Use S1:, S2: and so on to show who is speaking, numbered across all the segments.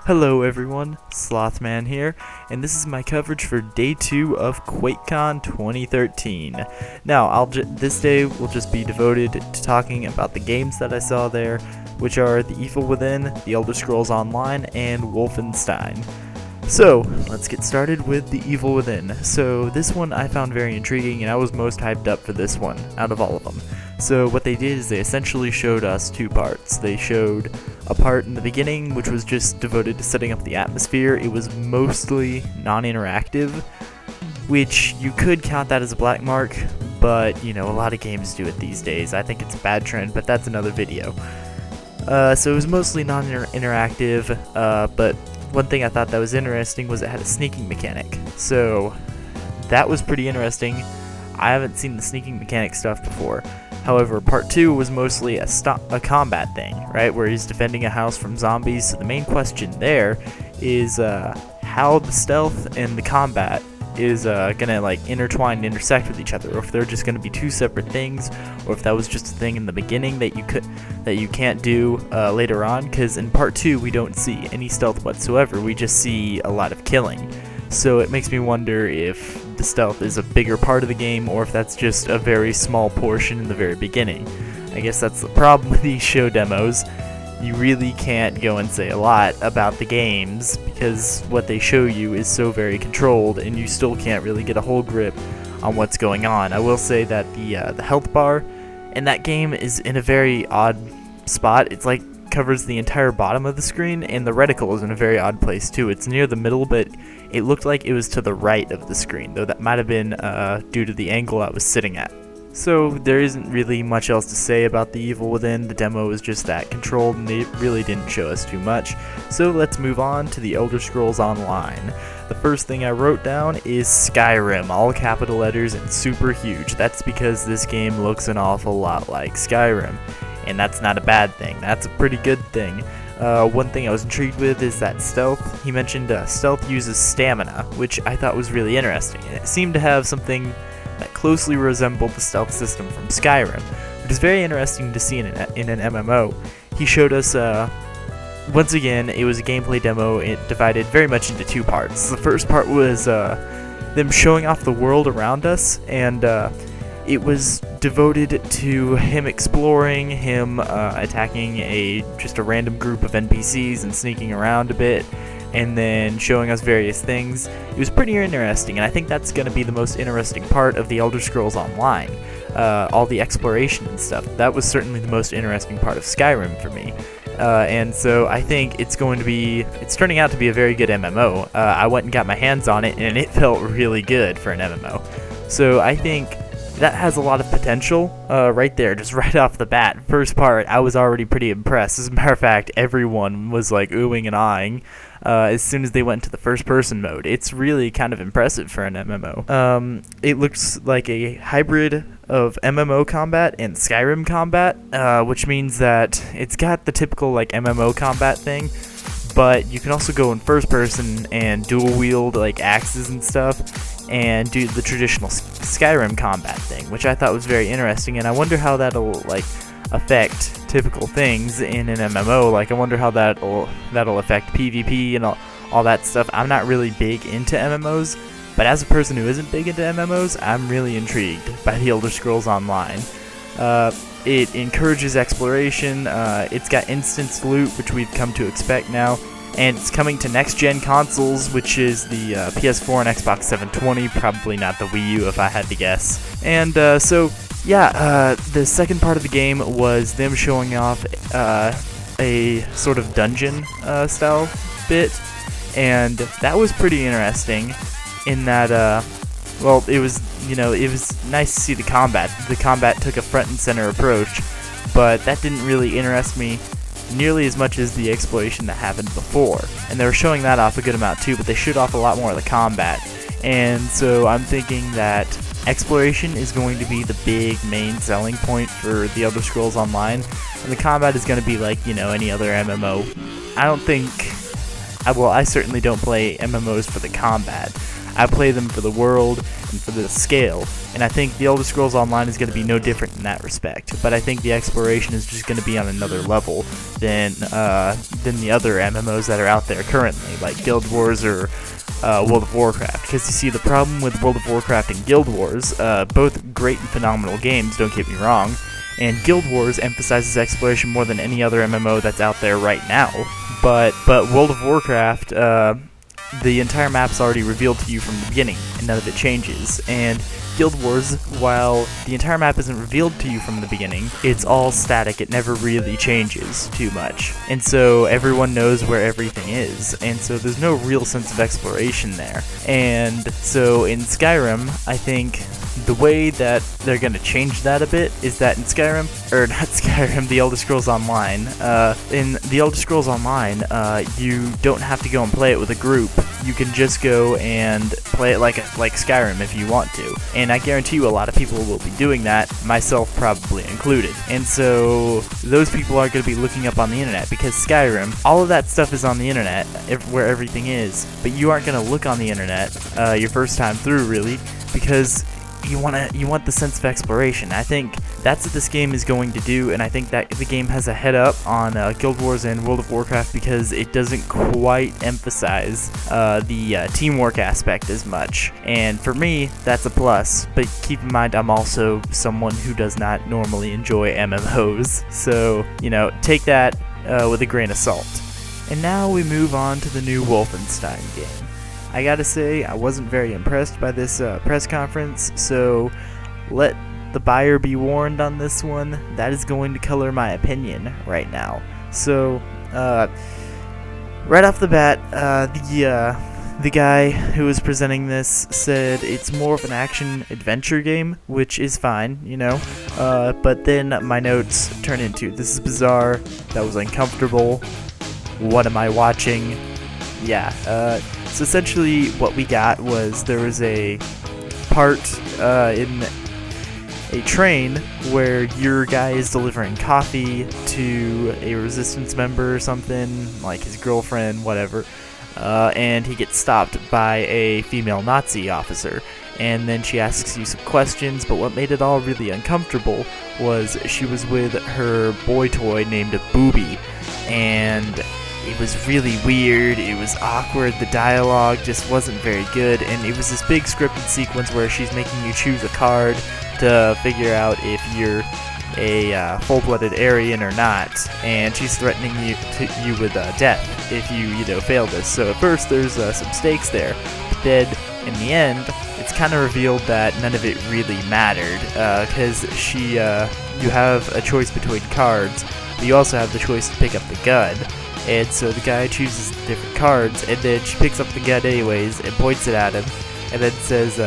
S1: Hello everyone, Slothman here, and this is my coverage for Day 2 of Quakecon 2013. Now, this day will just be devoted to talking about the games that I saw there, which are The Evil Within, The Elder Scrolls Online, and Wolfenstein. So, let's get started with The Evil Within. So, this one I found very intriguing, and I was most hyped up for this one, out of all of them. So what they did is they essentially showed us two parts. They showed a part in the beginning which was just devoted to setting up the atmosphere. It was mostly non-interactive, which you could count that as a black mark, but you know, a lot of games do it these days. I think it's a bad trend, but that's another video. So it was mostly non-interactive, but one thing I thought that was interesting was it had a sneaking mechanic. So that was pretty interesting. I haven't seen the sneaking mechanic stuff before. However, part 2 was mostly a combat thing, right, where he's defending a house from zombies. So the main question there is how the stealth and the combat is gonna like intertwine and intersect with each other, or if they're just gonna be two separate things, or if that was just a thing in the beginning that you can't do later on. Because in part 2 we don't see any stealth whatsoever. We just see a lot of killing. So it makes me wonder if the stealth is a bigger part of the game, or if that's just a very small portion in the very beginning. I guess that's the problem with these show demos. You really can't go and say a lot about the games, because what they show you is so very controlled, and you still can't really get a whole grip on what's going on. I will say that the health bar in that game is in a very odd spot. It's like covers the entire bottom of the screen, and the reticle is in a very odd place too. It's near the middle, but it looked like it was to the right of the screen, though that might have been due to the angle I was sitting at. So there isn't really much else to say about The Evil Within. The demo is just that controlled, and they really didn't show us too much. So let's move on to The Elder Scrolls Online. The first thing I wrote down is Skyrim, all capital letters and super huge. That's because this game looks an awful lot like Skyrim, and that's not a bad thing. That's a pretty good thing. One thing I was intrigued with is that stealth. He mentioned stealth uses stamina, which I thought was really interesting. It seemed to have something that closely resembled the stealth system from Skyrim, which is very interesting to see in an MMO. He showed us, once again, it was a gameplay demo. It divided very much into two parts. The first part was them showing off the world around us, and it was devoted to him exploring, him attacking just a random group of NPCs and sneaking around a bit, and then showing us various things. It was pretty interesting, and I think that's going to be the most interesting part of The Elder Scrolls Online. All the exploration and stuff. That was certainly the most interesting part of Skyrim for me. And so I think it's turning out to be a very good MMO. I went and got my hands on it, and it felt really good for an MMO. So I think that has a lot of potential right there, just right off the bat. First part, I was already pretty impressed. As a matter of fact, everyone was like oohing and eyeing as soon as they went to the first-person mode. It's really kind of impressive for an MMO. It looks like a hybrid of MMO combat and Skyrim combat, which means that it's got the typical like MMO combat thing, but you can also go in first person and dual wield like axes and stuff, and do the traditional Skyrim combat thing, which I thought was very interesting. And I wonder how that'll like affect typical things in an MMO. Like, I wonder how that'll affect PvP and all that stuff. I'm not really big into MMOs, but as a person who isn't big into MMOs, I'm really intrigued by The Elder Scrolls Online. It encourages exploration. It's got instance loot, which we've come to expect now. And it's coming to next-gen consoles, which is the PS4 and Xbox 720, probably not the Wii U if I had to guess. And the second part of the game was them showing off a sort of dungeon style bit, and that was pretty interesting in that, it was nice to see the combat. The combat took a front and center approach, but that didn't really interest me nearly as much as the exploration that happened before. And they were showing that off a good amount too, but they showed off a lot more of the combat. And so I'm thinking that exploration is going to be the big main selling point for The Elder Scrolls Online, and the combat is going to be like, any other MMO. I certainly don't play MMOs for the combat. I play them for the world and for the scale, and I think The Elder Scrolls Online is going to be no different in that respect. But I think the exploration is just going to be on another level than the other MMOs that are out there currently, like Guild Wars or World of Warcraft. Because you see, the problem with World of Warcraft and Guild Wars, both great and phenomenal games, don't get me wrong, and Guild Wars emphasizes exploration more than any other MMO that's out there right now. But World of Warcraft, the entire map's already revealed to you from the beginning, and none of it changes. And Guild Wars, while the entire map isn't revealed to you from the beginning, it's all static. It never really changes too much. And so everyone knows where everything is. And so there's no real sense of exploration there. And so in Skyrim, I think the way that they're going to change that a bit is that in Skyrim, or not Skyrim, The Elder Scrolls Online, in The Elder Scrolls Online, you don't have to go and play it with a group. You can just go and play it like Skyrim if you want to. And I guarantee you a lot of people will be doing that, myself probably included. And so those people are going to be looking up on the internet, because Skyrim, all of that stuff is on the internet, where everything is, but you aren't going to look on the internet your first time through, really, because you want the sense of exploration. I think that's what this game is going to do, and I think that the game has a head up on Guild Wars and World of Warcraft because it doesn't quite emphasize the teamwork aspect as much. And for me, that's a plus, but keep in mind I'm also someone who does not normally enjoy MMOs, so, take that with a grain of salt. And now we move on to the new Wolfenstein game. I gotta say, I wasn't very impressed by this press conference, so let the buyer be warned on this one. That is going to color my opinion right now. So, right off the bat, the guy who was presenting this said it's more of an action-adventure game, which is fine, but then my notes turn into, this is bizarre, that was uncomfortable, what am I watching? Yeah, so essentially what we got was there was a part in a train where your guy is delivering coffee to a resistance member or something, like his girlfriend, whatever, and he gets stopped by a female Nazi officer. And then she asks you some questions, but what made it all really uncomfortable was she was with her boy toy named Booby, and it was really weird, it was awkward, the dialogue just wasn't very good, and it was this big scripted sequence where she's making you choose a card to figure out if you're a full-blooded Aryan or not, and she's threatening you with death if you fail this. So at first there's some stakes there, but then in the end it's kind of revealed that none of it really mattered, because you have a choice between cards, but you also have the choice to pick up the gun. And so the guy chooses different cards, and then she picks up the gun anyways and points it at him, and then says,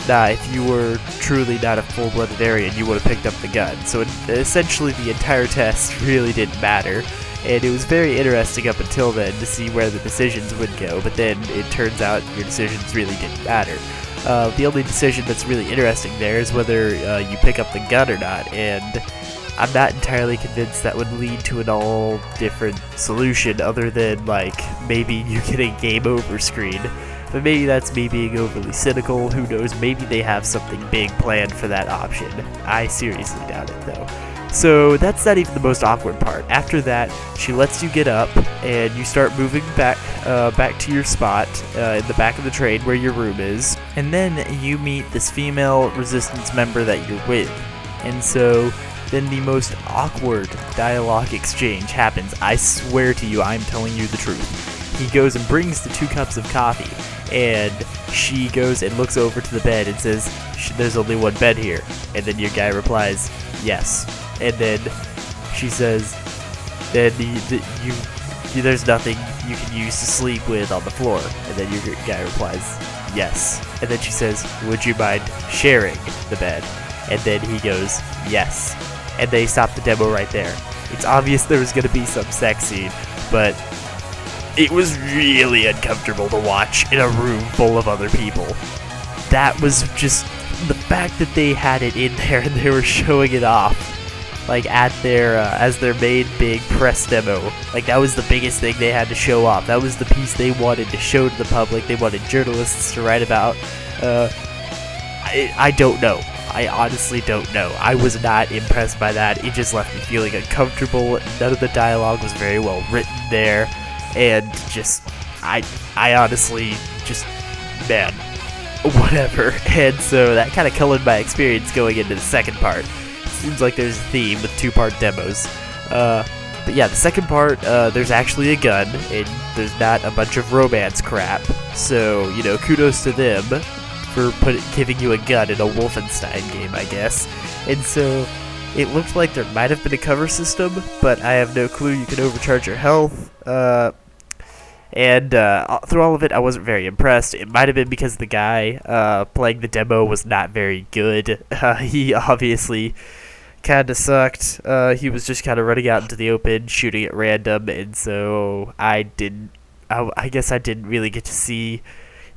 S1: nah, if you were truly not a full-blooded Aryan, you would have picked up the gun. So essentially the entire test really didn't matter, and it was very interesting up until then to see where the decisions would go, but then it turns out your decisions really didn't matter. The only decision that's really interesting there is whether you pick up the gun or not, and I'm not entirely convinced that would lead to an all different solution other than, maybe you get a game over screen. But maybe that's me being overly cynical, who knows, maybe they have something big planned for that option. I seriously doubt it, though. So that's not even the most awkward part. After that, she lets you get up, and you start moving back to your spot in the back of the train where your room is. And then you meet this female resistance member that you're with. And so then the most awkward dialogue exchange happens. I swear to you, I'm telling you the truth. He goes and brings the 2 cups of coffee, and she goes and looks over to the bed and says, there's only one bed here. And then your guy replies, yes. And then she says, then there's nothing you can use to sleep with on the floor. And then your guy replies, yes. And then she says, would you mind sharing the bed? And then he goes, yes. And they stop the demo right there. It's obvious there was going to be some sex scene, but it was really uncomfortable to watch in a room full of other people. That was just the fact that they had it in there and they were showing it off. like at their as their main big press demo. Like that was the biggest thing they had to show off. That was the piece they wanted to show to the public. They wanted journalists to write about. I don't know. I honestly don't know. I was not impressed by that. It just left me feeling uncomfortable. None of the dialogue was very well written there, and just I honestly just, man, whatever. And so that kind of colored my experience going into the second part. Seems like there's a theme with two-part demos. But yeah, the second part, there's actually a gun, and there's not a bunch of romance crap. So, you know, kudos to them for giving you a gun in a Wolfenstein game, I guess. And so it looked like there might have been a cover system, but I have no clue. You can overcharge your health. And through all of it, I wasn't very impressed. It might have been because the guy playing the demo was not very good. He obviously kind of sucked. He was just kind of running out into the open, shooting at random, and so I guess I didn't really get to see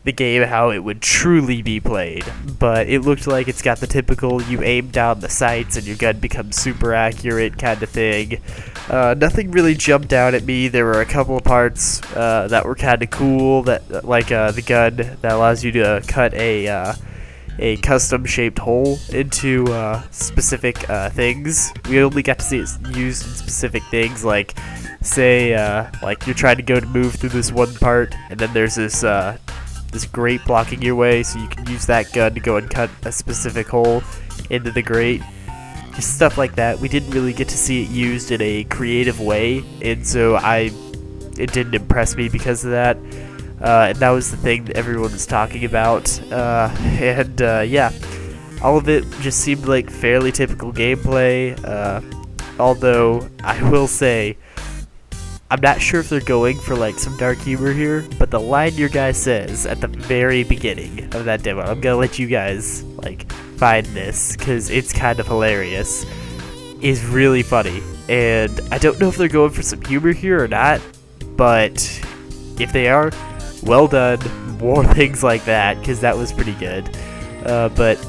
S1: the game how it would truly be played. But it looked like it's got the typical you aim down the sights and your gun becomes super accurate kind of thing. Nothing really jumped out at me. There were a couple of parts that were kind of cool, that like the gun that allows you to cut a custom shaped hole into specific things. We only got to see it used in specific things, like say like you're trying to move through this one part, and then there's this grate blocking your way, so you can use that gun to go and cut a specific hole into the grate. Just stuff like that. We didn't really get to see it used in a creative way, and so it didn't impress me because of that. And that was the thing that everyone was talking about. Yeah, all of it just seemed like fairly typical gameplay. Although I will say, I'm not sure if they're going for like some dark humor here, but the line your guy says at the very beginning of that demo, I'm gonna let you guys like find this because it's kind of hilarious, is really funny. And I don't know if they're going for some humor here or not, but if they are, well done. More things like that, because that was pretty good. But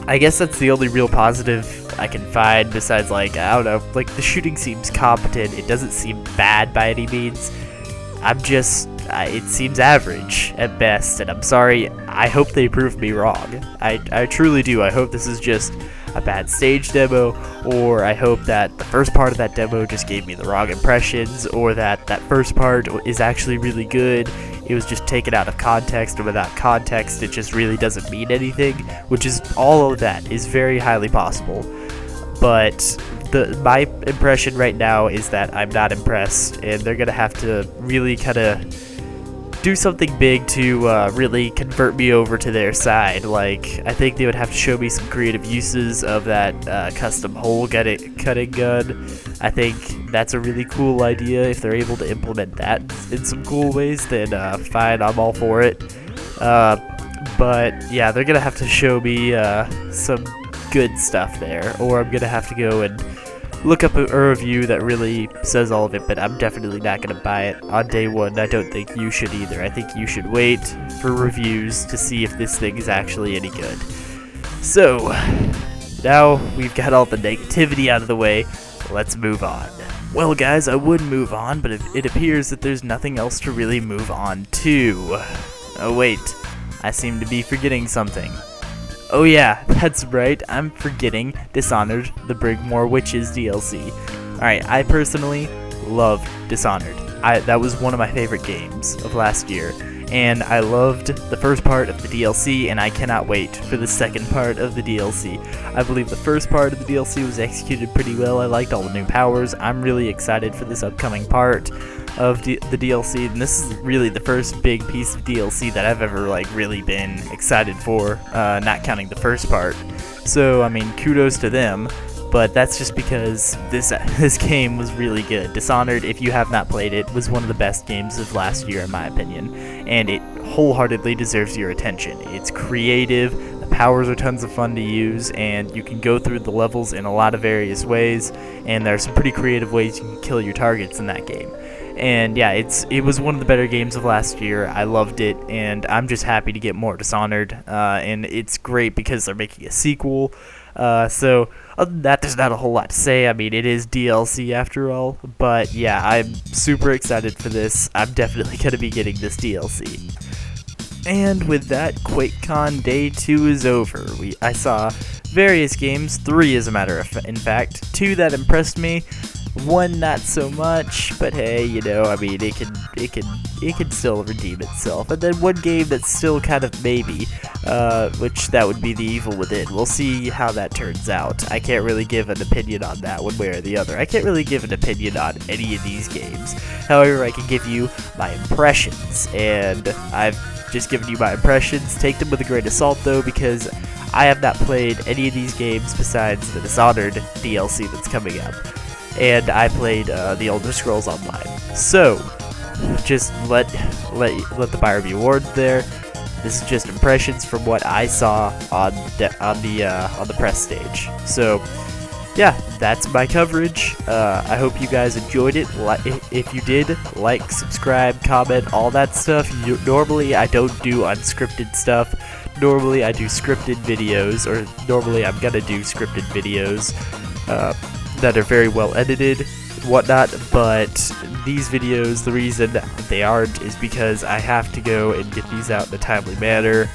S1: I guess that's the only real positive I can find, besides, like, I don't know, like, the shooting seems competent. It doesn't seem bad by any means. It seems average at best, and I'm sorry. I hope they prove me wrong. I truly do. I hope this is just a bad stage demo, or I hope that the first part of that demo just gave me the wrong impressions, or that first part is actually really good. It was just taken out of context, and without context it just really doesn't mean anything, which is all of that is very highly possible. But my impression right now is that I'm not impressed, and they're gonna have to really kind of do something big to really convert me over to their side. Like, I think they would have to show me some creative uses of that custom hole cutting gun. I think that's a really cool idea. If they're able to implement that in some cool ways, then fine, I'm all for it. But yeah, they're gonna have to show me some good stuff there, or I'm gonna have to go and look up a review that really says all of it, but I'm definitely not going to buy it on day one. I don't think you should either. I think you should wait for reviews to see if this thing is actually any good. So, now we've got all the negativity out of the way, let's move on. Well guys, I would move on, but it appears that there's nothing else to really move on to. Oh wait, I seem to be forgetting something. Oh yeah, that's right, I'm forgetting Dishonored, the Bring More Witches DLC. Alright, I personally love Dishonored. That was one of my favorite games of last year, and I loved the first part of the DLC, and I cannot wait for the second part of the DLC. I believe the first part of the DLC was executed pretty well. I liked all the new powers. I'm really excited for this upcoming part of the DLC, and this is really the first big piece of DLC that I've ever really been excited for, not counting the first part. So I mean, kudos to them, but that's just because this game was really good. Dishonored, if you have not played it, was one of the best games of last year in my opinion, and it wholeheartedly deserves your attention. It's creative, the powers are tons of fun to use, and you can go through the levels in a lot of various ways, and there are some pretty creative ways you can kill your targets in that game. And yeah, it was one of the better games of last year. I loved it, and I'm just happy to get more Dishonored. And it's great because they're making a sequel. So other than that, there's not a whole lot to say. I mean, it is DLC after all, but yeah, I'm super excited for this. I'm definitely going to be getting this DLC. And with that, Quakecon Day 2 is over. I saw various games, 3 as a matter of in fact, 2 that impressed me, 1 not so much, but hey, you know, I mean, it can still redeem itself. And then 1 game that's still kind of maybe, which that would be The Evil Within. We'll see how that turns out. I can't really give an opinion on that one way or the other. I can't really give an opinion on any of these games. However, I can give you my impressions, and I've just given you my impressions. Take them with a grain of salt though, because I have not played any of these games besides the Dishonored DLC that's coming up, and I played the Elder Scrolls Online. So just let the buyer be warned there. This is just impressions from what I saw on the press stage. So yeah, that's my coverage. I hope you guys enjoyed it. If you did, like, subscribe, comment, all that stuff. Normally I don't do unscripted stuff. Normally I do scripted videos, or normally I'm gonna do scripted videos that are very well edited, whatnot, but these videos, the reason they aren't is because I have to go and get these out in a timely manner,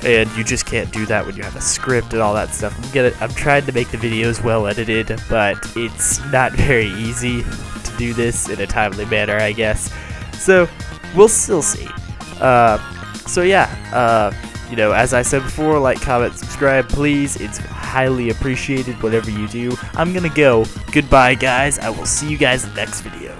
S1: and you just can't do that when you have a script and all that stuff. I'm trying to make the videos well edited, but it's not very easy to do this in a timely manner, I guess. So we'll still see. So yeah, you know, as I said before, like, comment, subscribe, please. It's highly appreciated, whatever you do. I'm gonna go. Goodbye, guys. I will see you guys in the next video.